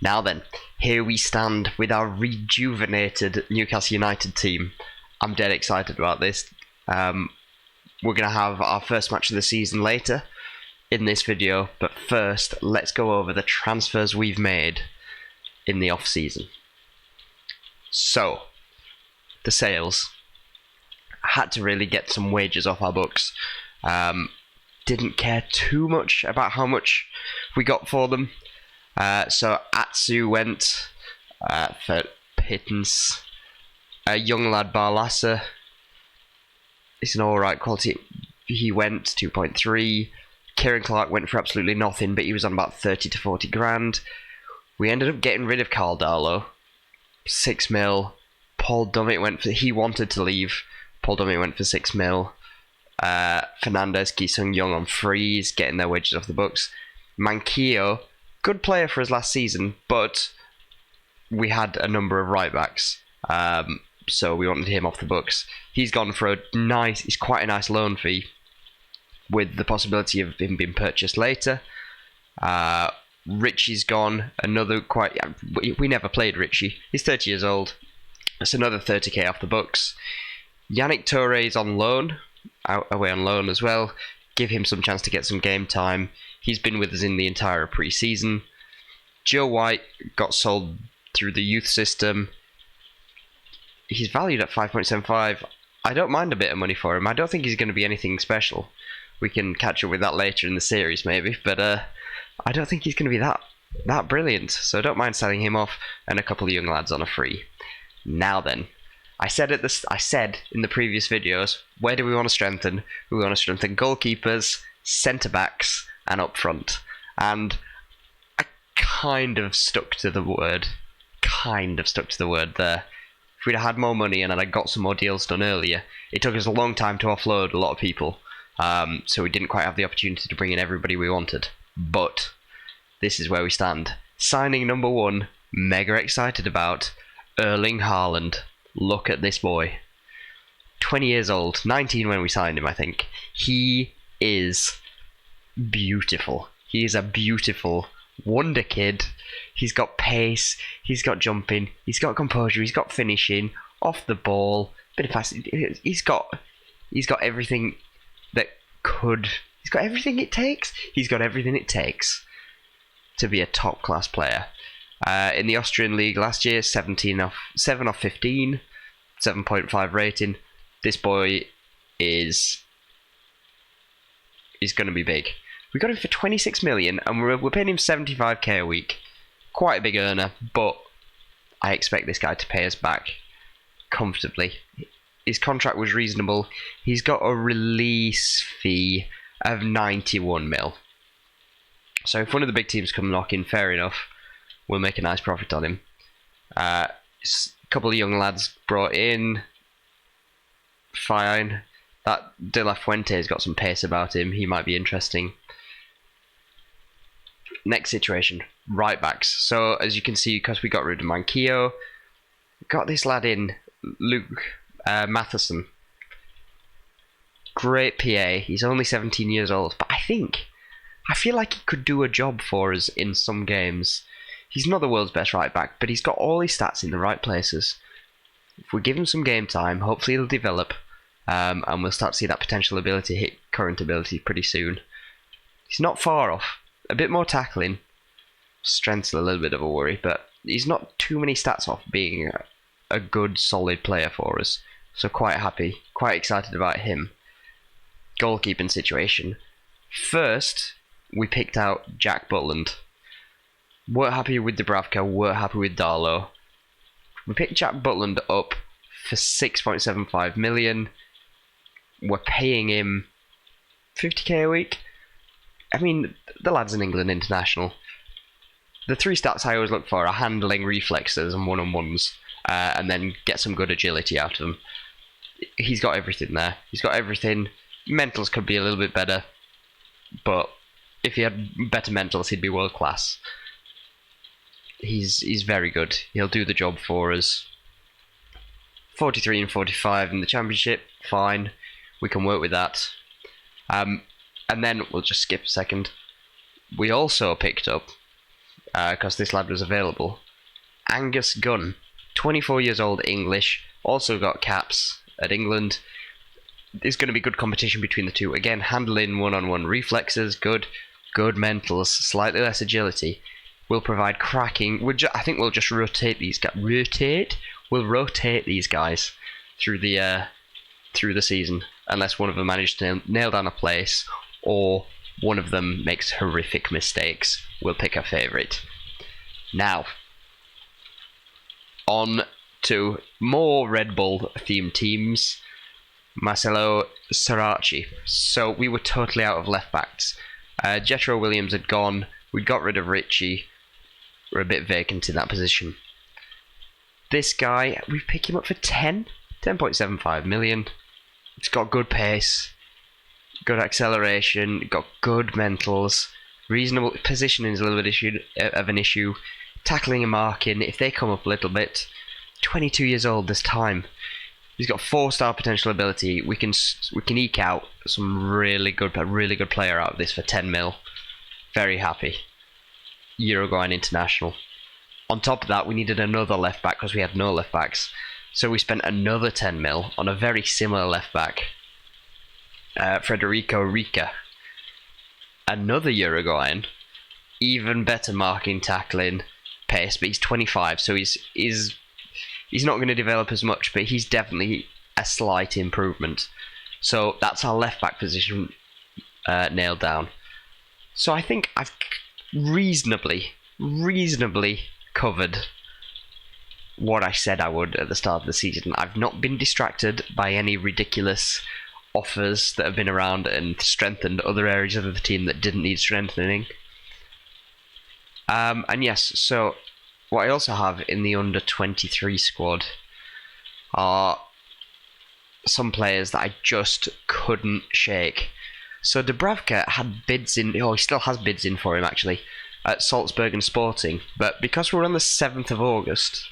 Now then, here we stand with our rejuvenated Newcastle United team. I'm dead excited about this. We're going to have our first match of the season later in this video, but first let's go over the transfers we've made in the off-season. So, the sales. I had to really get some wages off our books. Didn't care too much about how much we got for them. So Atsu went for pittance. A young lad Barlasa, it's an alright quality. He went 2.3. Kieran Clark went for absolutely nothing, but he was on about 30 to 40 grand. We ended up getting rid of Carl Darlow, 6 mil. Paul Dummett went for, he wanted to leave. Paul Dummett went for 6 mil. Fernandez, Ki-Sung Young on freeze, getting their wages off the books. Manquillo, good player for his last season, but we had a number of right backs, so we wanted him off the books. He's gone for it's quite a nice loan fee, with the possibility of him being purchased later. Richie's gone, we never played Richie. He's 30 years old. That's another 30k off the books. Yannick Toure is on loan, away on loan as well. Give him some chance to get some game time. He's been with us in the entire pre-season. Joe White got sold through the youth system. He's valued at 5.75. I don't mind a bit of money for him. I don't think he's going to be anything special. We can catch up with that later in the series maybe, but I don't think he's going to be that brilliant. So I don't mind selling him off and a couple of young lads on a free. Now then, I said in the previous videos, where do we want to strengthen? We want to strengthen goalkeepers, centre backs, and up front. And I kind of stuck to the word there. If we'd had more money and I'd got some more deals done earlier, it took us a long time to offload a lot of people, so we didn't quite have the opportunity to bring in everybody we wanted. But this is where we stand. Signing number 1, mega excited about, Erling Haaland. Look at this boy. 20 years old, 19 when we signed him, I think. He is beautiful. He is a beautiful wonder kid. He's got pace, he's got jumping, he's got composure, he's got finishing, off the ball, bit of passing. He's got everything he's got everything it takes. He's got everything it takes to be a top class player. In the Austrian league last year, 7 off 15, 7.5 rating. This boy is going to be big. We got him for 26 million, and we're paying him 75k a week. Quite a big earner, but I expect this guy to pay us back comfortably. His contract was reasonable. He's got a release fee of 91 mil. So if one of the big teams come knocking, fair enough. We'll make a nice profit on him. A couple of young lads brought in. Fine. That De La Fuente's got some pace about him. He might be interesting. Next situation, right backs. So as you can see, because we got rid of Manquillo, got this lad in, Luke Matheson. Great PA. He's only 17 years old, but I feel like he could do a job for us in some games. He's not the world's best right back, but he's got all his stats in the right places. If we give him some game time, hopefully he'll develop, and we'll start to see that potential ability hit current ability pretty soon. He's not far off. A bit more tackling. Strength's a little bit of a worry, but he's not too many stats off being a good, solid player for us. So quite happy, quite excited about him. Goalkeeping situation. First, we picked out Jack Butland. We're happy with Dubravka, we're happy with Darlow. We picked Jack Butland up for 6.75 million. We're paying him 50k a week. I mean, the lad's an England international. The 3 stats I always look for are handling, reflexes, and one-on-ones, and then get some good agility out of him. He's got everything there. He's got everything. Mentals could be a little bit better, but if he had better mentals, he'd be world class. He's very good. He'll do the job for us. 43 and 45 in the championship, fine. We can work with that. And then we'll just skip a second. We also picked up because this lad was available. Angus Gunn, 24 years old, English, also got caps at England. There's going to be good competition between the two. Again, handling one-on-one reflexes, good mentals, slightly less agility. Will provide cracking. I think we'll just rotate these guys. We'll rotate these guys through the season, unless one of them manages to nail down a place, or one of them makes horrific mistakes. We'll pick a favourite. Now, on to more Red Bull themed teams. Marcelo Sarachi. So we were totally out of left backs. Jetro Williams had gone. We got rid of Richie. We're a bit vacant in that position. This guy, we pick him up for 10.75 million. He's got good pace, good acceleration, got good mentals, reasonable positioning is a little bit of an issue. Tackling and marking, if they come up a little bit. 22 years old this time. He's got 4-star potential ability. We can eke out some really good player out of this for 10 mil. Very happy. Uruguayan international. On top of that, we needed another left back because we had no left backs. So we spent another 10 mil on a very similar left back. Federico Rica. Another Uruguayan. Even better marking, tackling, pace, but he's 25, so he's not going to develop as much, but he's definitely a slight improvement. So that's our left back position nailed down. So I think I've reasonably covered what I said I would at the start of the season. I've not been distracted by any ridiculous offers that have been around and strengthened other areas of the team that didn't need strengthening. And yes, so what I also have in the under 23 squad are some players that I just couldn't shake. So Dubravka had bids in, he still has bids in for him actually, at Salzburg and Sporting, but because we're on the 7th of August,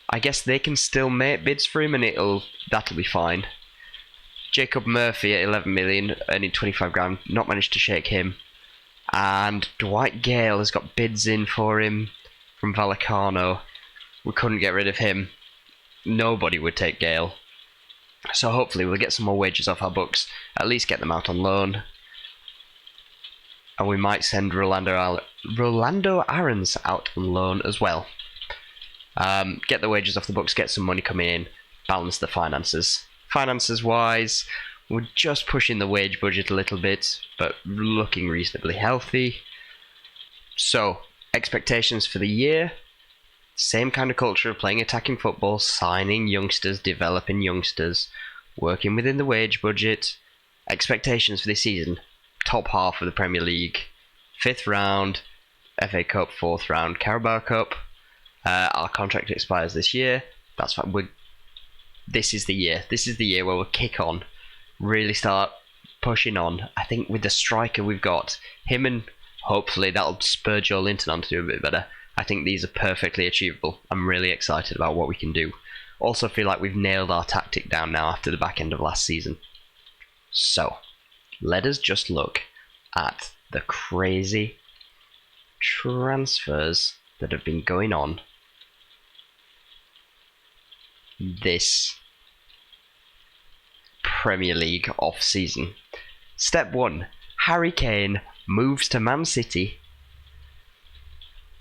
I guess they can still make bids for him and that'll be fine. Jacob Murphy at 11 million, earning 25 grand, not managed to shake him. And Dwight Gale has got bids in for him from Vallecano. We couldn't get rid of him. Nobody would take Gale. So hopefully we'll get some more wages off our books. At least get them out on loan. And we might send Rolando Aarons out on loan as well. Get the wages off the books, get some money coming in, balance the finances. Finances wise, we're just pushing the wage budget a little bit, but looking reasonably healthy. So, expectations for the year. Same kind of culture of playing attacking football, signing youngsters, developing youngsters, working within the wage budget. Expectations for this season. Top half of the Premier League. 5th round, FA Cup, 4th round, Carabao Cup. Our contract expires this year. That's fine. This is the year. This is the year where we'll kick on. Really start pushing on. I think with the striker we've got, him and hopefully that'll spur Joe Linton on to do a bit better. I think these are perfectly achievable. I'm really excited about what we can do. Also feel like we've nailed our tactic down now after the back end of last season. So, let us just look at the crazy transfers that have been going on this Premier League off-season. Step 1. Harry Kane moves to Man City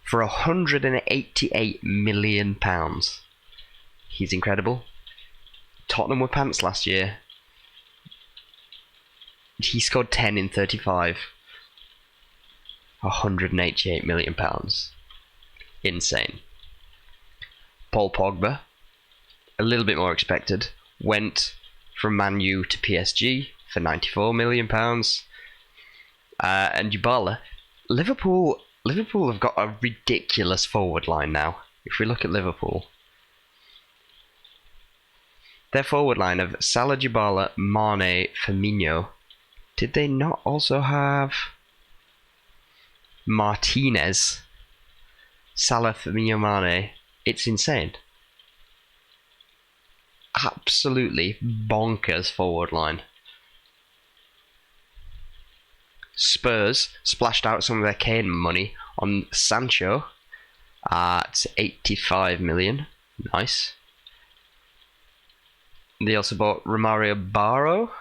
for £188 million. He's incredible. Tottenham were pants last year. He scored 10 in 35. £188 million. Insane. Paul Pogba, a little bit more expected, went from Man U to PSG for £94 million. And Dybala, Liverpool have got a ridiculous forward line now. If we look at Liverpool, their forward line of Salah, Dybala, Mane, Firmino. Did they not also have Martinez? Salah, Firmino, Mane. It's insane. Absolutely bonkers forward line. Spurs splashed out some of their Kane money on Sancho at 85 million. Nice. They also bought Romario Barro,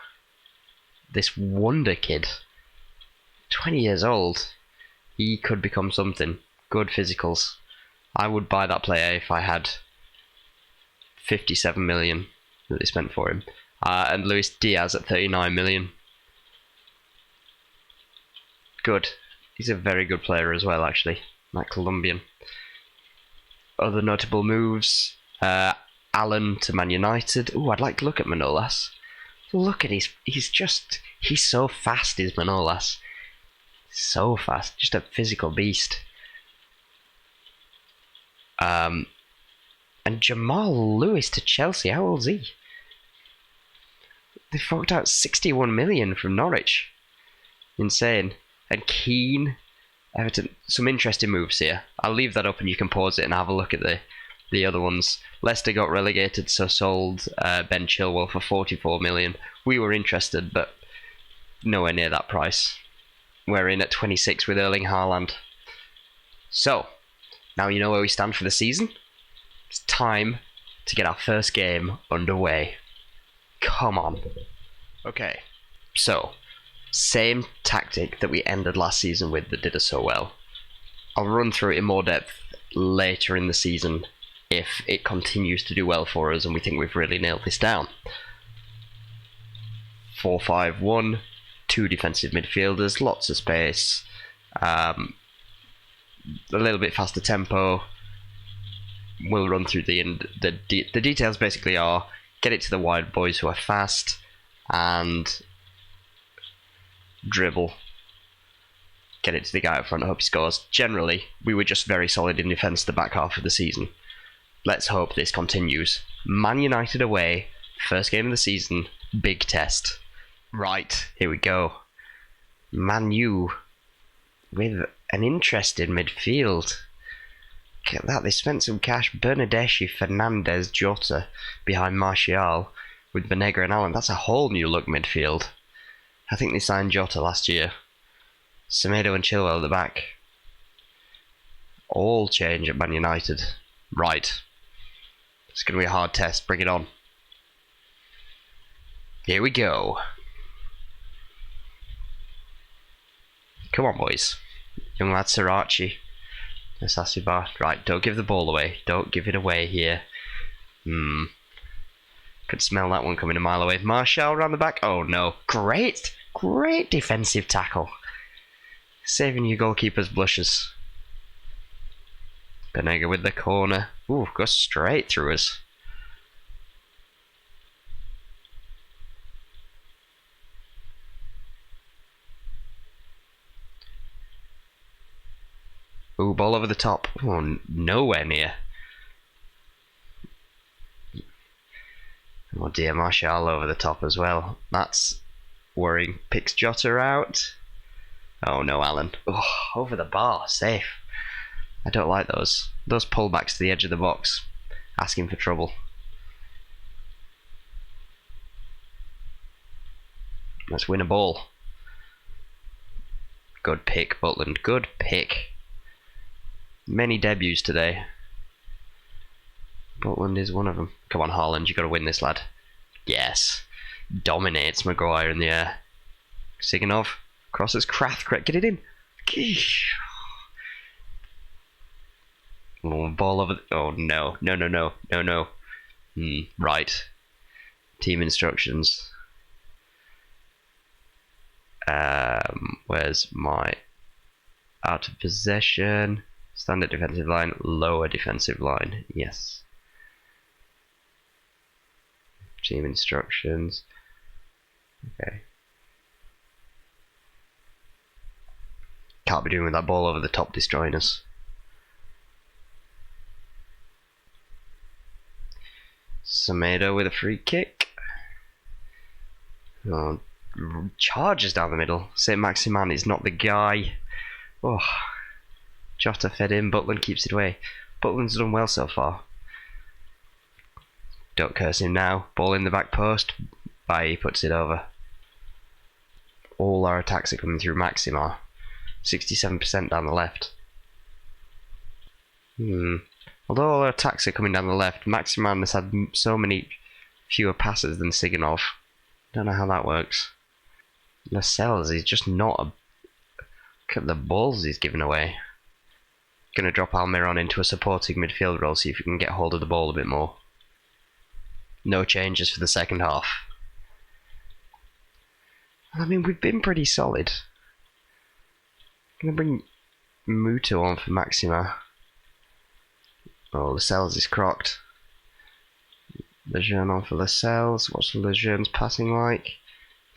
this wonder kid. 20 years old. He could become something. Good physicals. I would buy that player if I had 57 million that they spent for him. And Luis Diaz at 39 million. Good. He's a very good player as well, actually. That Colombian. Other notable moves. Allen to Man United. Ooh, I'd like to look at Manolas. Look at he's so fast, is Manolas. So fast. Just a physical beast. And Jamal Lewis to Chelsea. How old is he? They forked out 61 million from Norwich. Insane. And Keane, Everton. Some interesting moves here. I'll leave that up and you can pause it and have a look at the other ones. Leicester got relegated, so sold Ben Chilwell for 44 million. We were interested, but nowhere near that price. We're in at 26 with Erling Haaland. So, now you know where we stand for the season. It's time to get our first game underway. Come on. Okay, so same tactic that we ended last season with that did us so well. I'll run through it in more depth later in the season if it continues to do well for us and we think we've really nailed this down. 4-5-1, 2 defensive midfielders, lots of space, a little bit faster tempo. We'll run through the details. Basically are get it to the wide boys who are fast and dribble. Get it to the guy up front, hope he scores. Generally, we were just very solid in defence the back half of the season. Let's hope this continues. Man United away, first game of the season, big test. Right, here we go. Man U with an interesting midfield. Look at that, they spent some cash. Bernardeschi, Fernandez, Jota behind Martial with Banega and Allen. That's a whole new look midfield. I think they signed Jota last year. Semedo and Chilwell at the back. All change at Man United. Right. It's going to be a hard test. Bring it on. Here we go. Come on, boys. Young lad Srirachi. Sasiba. Right, don't give the ball away. Don't give it away here. Could smell that one coming a mile away. Martial around the back. Oh no. Great defensive tackle. Saving your goalkeeper's blushes. Banega with the corner. Ooh, goes straight through us. Ooh, ball over the top. Oh, nowhere near. Oh dear, Martial over the top as well. That's worrying. Picks Jota out. Oh no, Allen. Oh, over the bar. Safe. I don't like those. Those pullbacks to the edge of the box. Asking for trouble. Let's win a ball. Good pick, Butland. Good pick. Many debuts today. Butland is one of them. Come on, Haaland, you got to win this, lad. Yes. Dominates Maguire in the air. Siganov crosses Kraft. Get it in. Oh, ball over. Oh no. No. Right. Team instructions. Where's my out of possession? Standard defensive line, lower defensive line. Yes. Team instructions. Okay. Can't be doing with that ball over the top destroying us. Semedo with a free kick. Oh, charges down the middle. Saint Maximan is not the guy. Oh. Jota fed in, Butland keeps it away. Butland's done well so far. Don't curse him now. Ball in the back post. Bailly puts it over. all our attacks are coming through Maxima. 67% down the left. Although all our attacks are coming down the left, Maximan has had so many fewer passes than Siganov. Don't know how that works. Lascelles is just not a... Look at the balls he's giving away. Gonna drop Almiron into a supporting midfield role, see if we can get hold of the ball a bit more. No changes for the second half. I mean, we've been pretty solid. Gonna bring Muto on for Maxima. Oh, Lascelles is crocked. Lejeune on for Lascelles. What's Lejeune's passing like?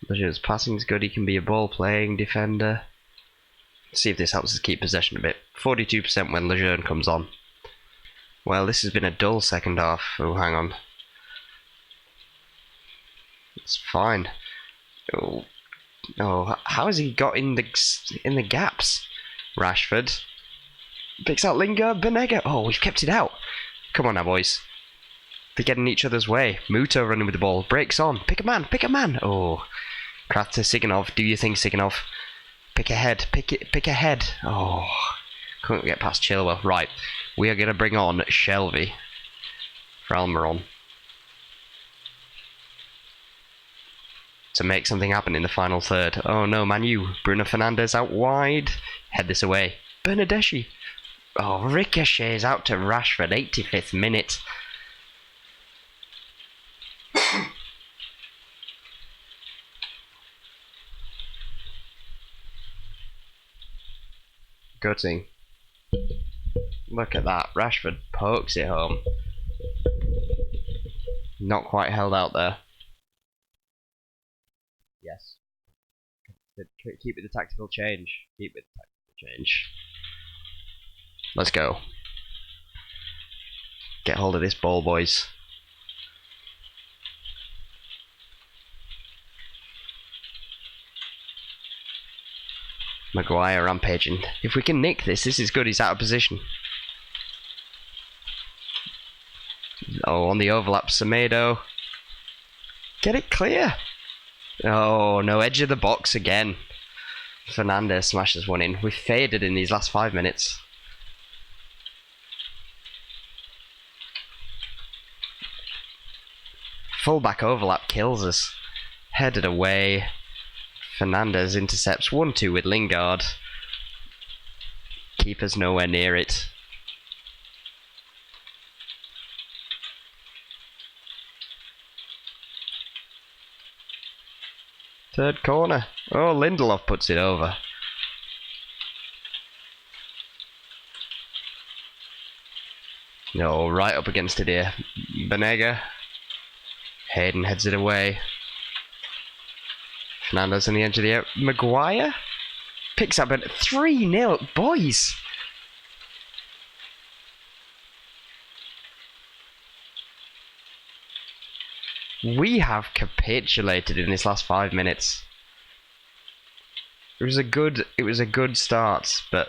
Lejeune's passing is good. He can be a ball-playing defender. Let's see if this helps us keep possession a bit. 42% when Lejeune comes on. Well, this has been a dull second half. Oh, hang on. It's fine. Oh, how has he got in the gaps? Rashford picks out Lingard. Banega. Oh, we've kept it out. Come on now, boys. They're getting each other's way. Muto running with the ball. Breaks on. Pick a man. Pick a man. Oh, Kraft to Siganov. Do you think Siganov? Pick ahead. Pick ahead. Oh, couldn't get past Chilwell. Right, we are going to bring on Shelby for Almiron to make something happen in the final third. Oh no, Man U. Bruno Fernandes out wide. Head this away. Bernardeschi. Oh, ricochets out to Rashford. 85th minute. Gutting. Look at that. Rashford pokes it home. Not quite held out there. Yes. Keep with the tactical change. Keep with the tactical change. Let's go. Get hold of this ball, boys. Maguire rampaging. If we can nick this, this is good. He's out of position. Oh, on the overlap, Semedo. Get it clear. Oh, no, edge of the box again. Fernandes smashes one in. We've faded in these last 5 minutes. Fullback overlap kills us. Headed away. Fernandes intercepts 1-2 with Lingard. Keeper's nowhere near it. Third corner. Oh, Lindelof puts it over. No, right up against it here. Banega. Hayden heads it away. Fernandes on the edge of the air. Maguire picks up at 3-0. Boys! We have capitulated in this last 5 minutes. It was a good start, but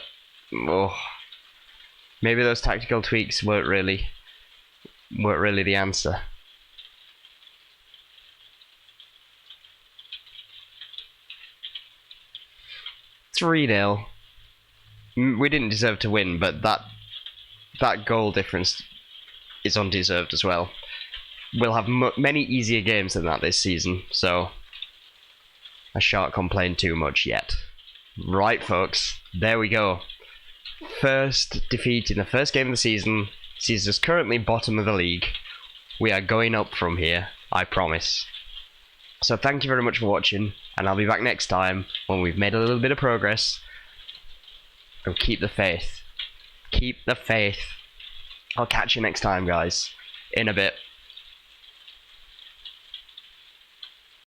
maybe those tactical tweaks weren't really the answer. It's 3-0. We didn't deserve to win, but that goal difference is undeserved as well. We'll have many easier games than that this season, so I shan't complain too much yet. Right, folks, there we go. First defeat in the first game of the season sees us currently bottom of the league. We are going up from here, I promise. So thank you very much for watching, and I'll be back next time when we've made a little bit of progress. And keep the faith. Keep the faith. I'll catch you next time, guys. In a bit.